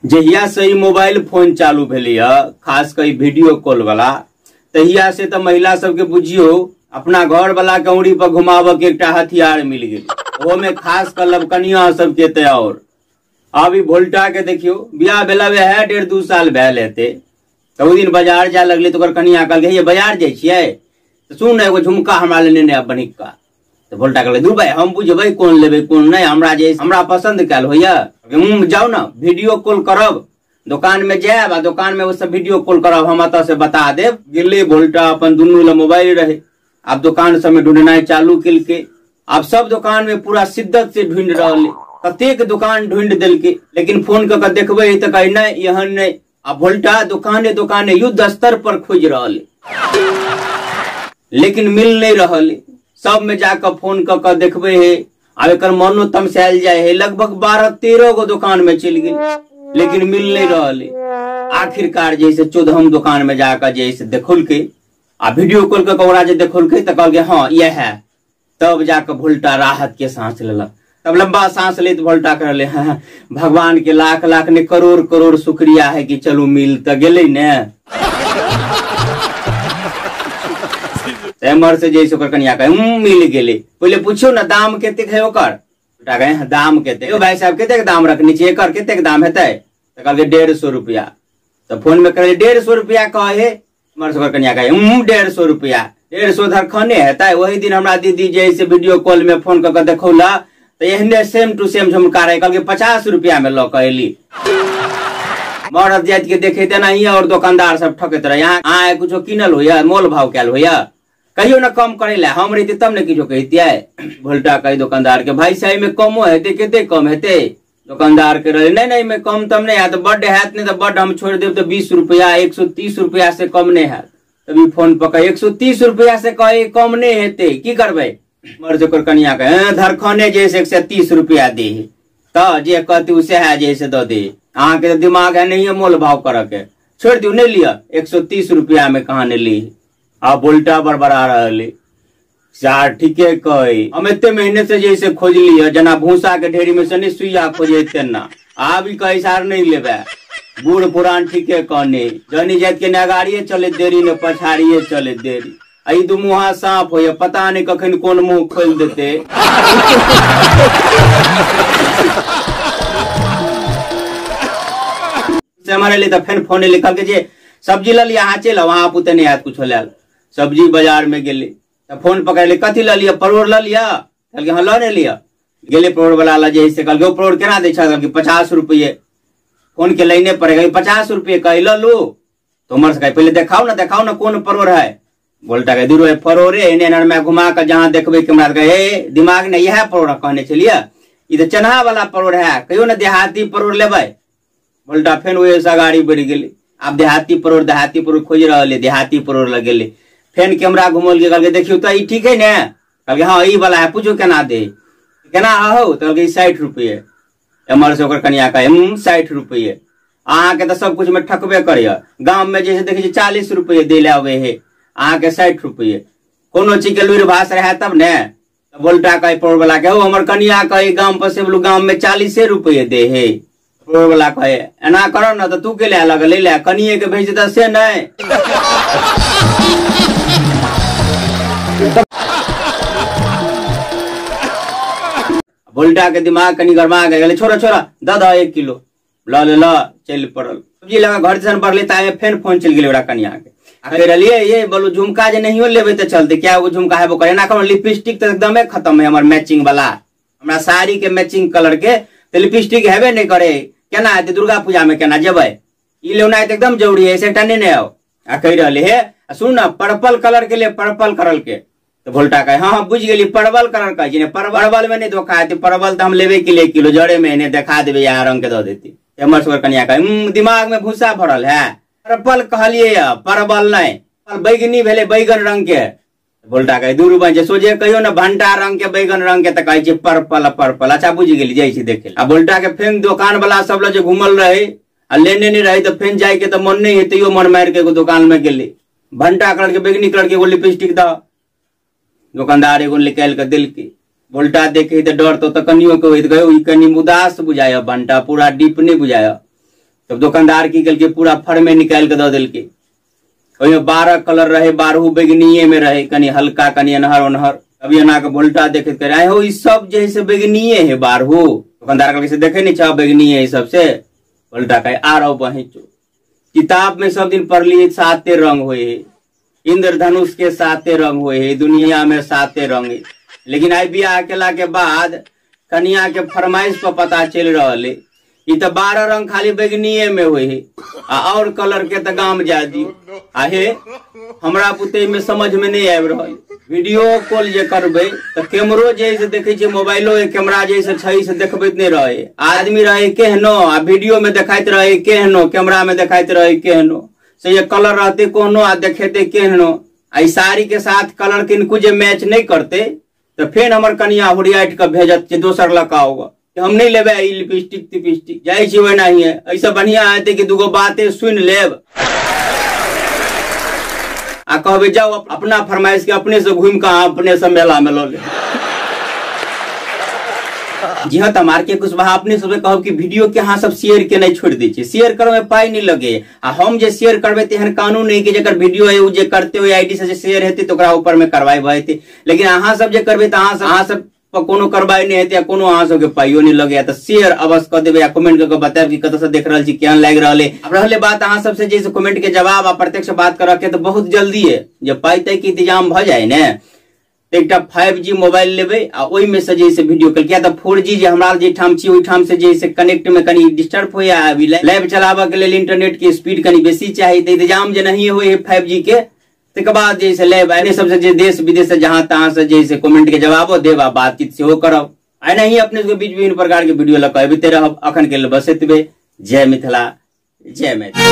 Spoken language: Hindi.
जहिया से ही मोबाइल फोन चालू भेलै खास कर वीडियो कॉल वाला तहिया से तो महिला सबके बुझियो अपना घर वाला के उंगली पर घुमाव के एक हथियार मिल गए। वो में खास कर लबकनिया सबके ते और अभी वोल्टा के देखियो बियाह भेला है 1.5-2 साल भेल हेते तो दिन बाजार जाए लगले तो कनिया कहल ये बाजार जाए छियै तो सुन एगो झुमका हमरा लेने ने बनिका तो वोल्टा कहले दू भाई हम बुझबै कोन लेबै कोन नहीं हमरा पसंद कैल होइया जाओ ना वीडियो कॉल करब दुकान में जाए आ दुकान में वो सब वीडियो कॉल करब हम अत से बता देब। गेले वोल्टा अपन दुनू ले मोबाइल रहे अब दुकान सब में ढूंढनाइ चालू के अब सब दुकान में पूरा शिद्दत से ढूंढ रहे कतेक दुकान ढूंढ दिलके लेकिन फोन कर देखबे तो कहे नहीं यहाँ नहीं। अब वोल्टा दुकाने दुकाने युद्ध स्तर पर खोज रहे लेकिन मिल नहीं रहे। सब में जाकर फोन कर देखबे है अब एक मनो तमसायल जाए है लगभग 12-13 गो दुकान में चल गई लेकिन मिल नहीं रहे। आखिरकार जैसे 14हम दुकान में जाकर जैसे देखल के आ वीडियो कॉल के देखल के तो कह हाँ यह है तब जाकर वोल्टा राहत के सांस लेलक। तब लंबा सांस ले तो वोल्टा कर ले हाँ, भगवान के लाख लाख ने करोड़ करोड़ शुक्रिया है कि चलो मिल तो गेले ने। एमर से जैसे कनिया कहे मिल गेले पहले पूछो ना दाम केते है ओकर दाम केते भाई साहब केते दाम रखनी चाहिए एकर केते दाम हेतै तो कहल 150 रुपया तो फोन में कहले 150 रुपया कहे मर से कनिया कहे 150 रुपया 150 धरखने हेतै। वही दिन हमरा दीदी जैसे वीडियो कॉल में फोन कर देखौला तो एहने सेम टू सेम झुमका रहे कहल 50 रुपया में लऽ के एली। मरद जाति के देखे तेना ही और दुकानदार सब ठकैत रहे यहाँ कुछो किनल होया मोल भाव कैल होया कहियो ना कम करे ला हम रहते तब न किछो कहतियै। वोल्टा कही दुकानदार के भाई साहब में कमो हेते केते कम हेते दुकानदार के रहे नहीं में कम तम नहीं है तो बड हैत नहीं तो बड हम छोड़ देब तो 20 रुपया 130 रुपया से कम नहीं है। तभी फोन पकड़ 130 रुपया से कहे कम नहीं हेते की करबे मर जो कनिया के धरखने जैसे 130 रुपया दे तो जे कहती उसे है जैसे दो दे अहाँ के दिमाग है नहीं है मोल भाव कर के छोड़ दियो नहीं लिया 130 रुपया में कहा नहीं ली। अब वोल्टा बड़बड़ा रहे यार ठीके कही हम इतने महीने से जैसे खोज लिया जना भूसा के ढेरी में से नहीं सुइया खोजे तेना आप ही कही सार नहीं लेबे बूढ़ पुरान ठीके कहने जनी जात के नगाड़िए चले देरी ने पछाड़िए चले देरी आई दू मुहा सांप हो पता नहीं कखन कौन मुंह खोल देते। हमारे लिए तो फिर फोन लिखल के जे सब्जी ल लिया हाँ चल वहां पुते नहीं आत कुछ लाल सब्जी बाजार में गेले तो फोन पकड़ ले कथी ल लिया परोड़ ल लिया कल हाँ ल नहीं लिया गेले परोड़ वाला ला जैसे कल परोड़ केना दे 50 रुपये फोन के लेने पड़ेगा 50 रुपये कह लो तो उमर से पहले दिखाओ ना कौन परोड़ है। बोलता है दूर परोड़े इन्हें में घुमा कर जहाँ देखबे कैमरा कहे दिमाग ने यह परोड़ कहने चलिए इधर चन्हा वाला परोड़ है कहियो ना देहाती परोड़ लेबै। बोलता फिर वही से गाड़ी बढ़ गई अब देहाती परोड़ खोज रहे देहाती परोड़ लगे ले फेन कैमरा घुमल के देखियो तो ठीक है ना कल हाँ ई वाला है पूछो केना दे केना हो तो 60 रुपये एमर से कनिया कहे 60 रुपये अहाँ के तो सब कुछ में ठकबे करे गाँव में जैसे देखे 40 रुपये दे ले आवे है अहाँ के 60 रुपये कोनो चीज के लुर भाष रहे तब ने तो बोलता कहे परोड़ वाला के हमर कनिया कहे गाँव पर से गाँव में 40 रुपये दे है परोड़ वाला कहे एना करो ना तो तू के ले अलग ले ले कनिए के भेज दे से नहीं। वोल्टा के दिमाग कनी गरमा गए छोरा दादा 1 किलो ले चल पड़ल सब्जी लगा घर से बढ़ लेता है फिर फोन चल गए कनिया के रलिए ये बोलो झुमका जे नहीं लेबे तो चलते क्या वो झुमका है वो करे ना लिपस्टिक तो एकदम खत्म है हमारे मैचिंग वाला हमरा साड़ी के मैचिंग कलर के तो लिपस्टिक हेबे नहीं करे केना है दुर्गा पूजा में केना जेबै ई लेना है तो एकदम जरूरी है ऐसे नहीं आओ कह रहे है सुन ना पर्पल कलर के लिए पर्पल कलर के तो वोल्टा कहे हाँ बुझ गई परवल कलर का जिन्हें परवल में नहीं धोखा है परवल तो हम लेवे के लिए किलो जड़े में इन्हें देखा देवे यहाँ रंग के दो देती एमर कनिया कहे दिमाग में भूसा भरल है पर्पल कहलिए परवल नहीं बैगनी भेले बैगन रंग के वोल्टा कहे 2 रुपये सोचे कहियो ना भंटा रंग के बैगन रंग के तो कहे पर्पल अच्छा बुझ गई जैसे देखे अब वोल्टा के फेन दुकान वाला सब लोग घूमल रहे लेने नहीं रहे तो फेन जाए के तो मन नहीं है मन मार के दुकान में गेली भंटा कलर के बैगनी कलर के एगो लिपस्टिक दा दुकानदार एगो निकाल के दिल की वोल्टा देखे तो डर तो कनियो के कनियो उदास बुझाया भंटा पूरा डीप नहीं बुझाया तब दुकानदार की गल के पूरा फर में निकाल के दे दिल के। 12 कलर रहे, 12 बैगनीये में रहे, कनी हल्का कनी अनहर उनहर। अभी एना के बोल्टा देखे करे हो, सब जैसे बैगनीये है 12। दुकानदार के देखे नहीं छा बैगनीये है सबसे। बोल्टा कहे आ रहो पहुंचो। किताब में सब दिन पढ़ लिए 7 रंग हुए है, इंद्रधनुष के 7 रंग हुए है, दुनिया में 7 रंग है। लेकिन आई बियाह केला के बाद कन्या के फरमाइश पर पता चल रहा है ई तो 12 रंग खाली बैगनीये में हुए है, और कलर के तो गाम जा दियो। आहे हमरा पुते में समझ में नहीं आब रहा। वीडियो कॉल जे करबे तो कैमरो जैसे देखे छे, मोबाइलो कैमरा जैसे छै से देखबैत नहीं रहे। आदमी रहे केहनो आ वीडियो में देखाइत रहे केहनो, कैमरा में देखाइत रहे केहनो, से ये कलर रहते कोनो आ देखेते केहनो। आई साड़ी के साथ कलर किनको जे मैच नहीं करते तो फिर हमर कनिया हुरियाट के भेजत जे दोसर लका होगा, हम नहीं लेबे लिपस्टिक तिपिस्टिक जाई छी वही नहीं है। ऐसा बढ़िया है कि दूगो बातें सुन लेब आ कहबे जाओ अपना फरमाइश के अपने से घूम के अपने से मेला में लो ले। जी हाँ, तमार के कुछ वहां अपने सब कहब कि वीडियो के हाँ सब शेयर के नहीं छोड़ दीजिए। शेयर करो में पाई नहीं लगे आ हम जे शेयर करबे तेहन कानून नहीं कि जकर वीडियो है उ जे करते हुए आईडी से शेयर हेते तो ओकरा ऊपर में कार्रवाई भइते। लेकिन अहाँ सब जे करबे त अहाँ सब कोनो कार्रवाई नहीं हेते, कोनो अहाँ सब के पाइयो नहीं लगे। तो शेयर अवश्य कर देबे या कमेंट करके बताएब कि कत से देख रहल छी, केहन लाग रहल है। अब रहले बात अहाँ सब से जैसे कमेंट के जवाब आ प्रत्यक्ष बात करऽ के तो बहुत जल्दी है। जब पाई तय के इंतजाम भ जाए ने तो एक 5G मोबाइल लेबे आ ओई में से जैसे वीडियो कॉल किया तो 4G जे हमरा जे ठाम छी ओई ठाम से जैसे कनेक्ट में कनी डिस्टर्ब होया। अभी लाइव चलाबे के लिए इंटरनेट की स्पीड कनी बेसी चाहिए, तो इंतजाम जे नहीं होए है 5G के तक बाद जैसे लाइव आने सबसे जे देश विदेश से जहां तहां से जैसे कमेंट के जवाबो देबा बातचीत से हो करब। आ नहीं अपने के बीच विभिन्न प्रकार के वीडियो लगाबे ते रहब। अखन के लिए बस एतबे। जय मिथिला, जय मैथिली।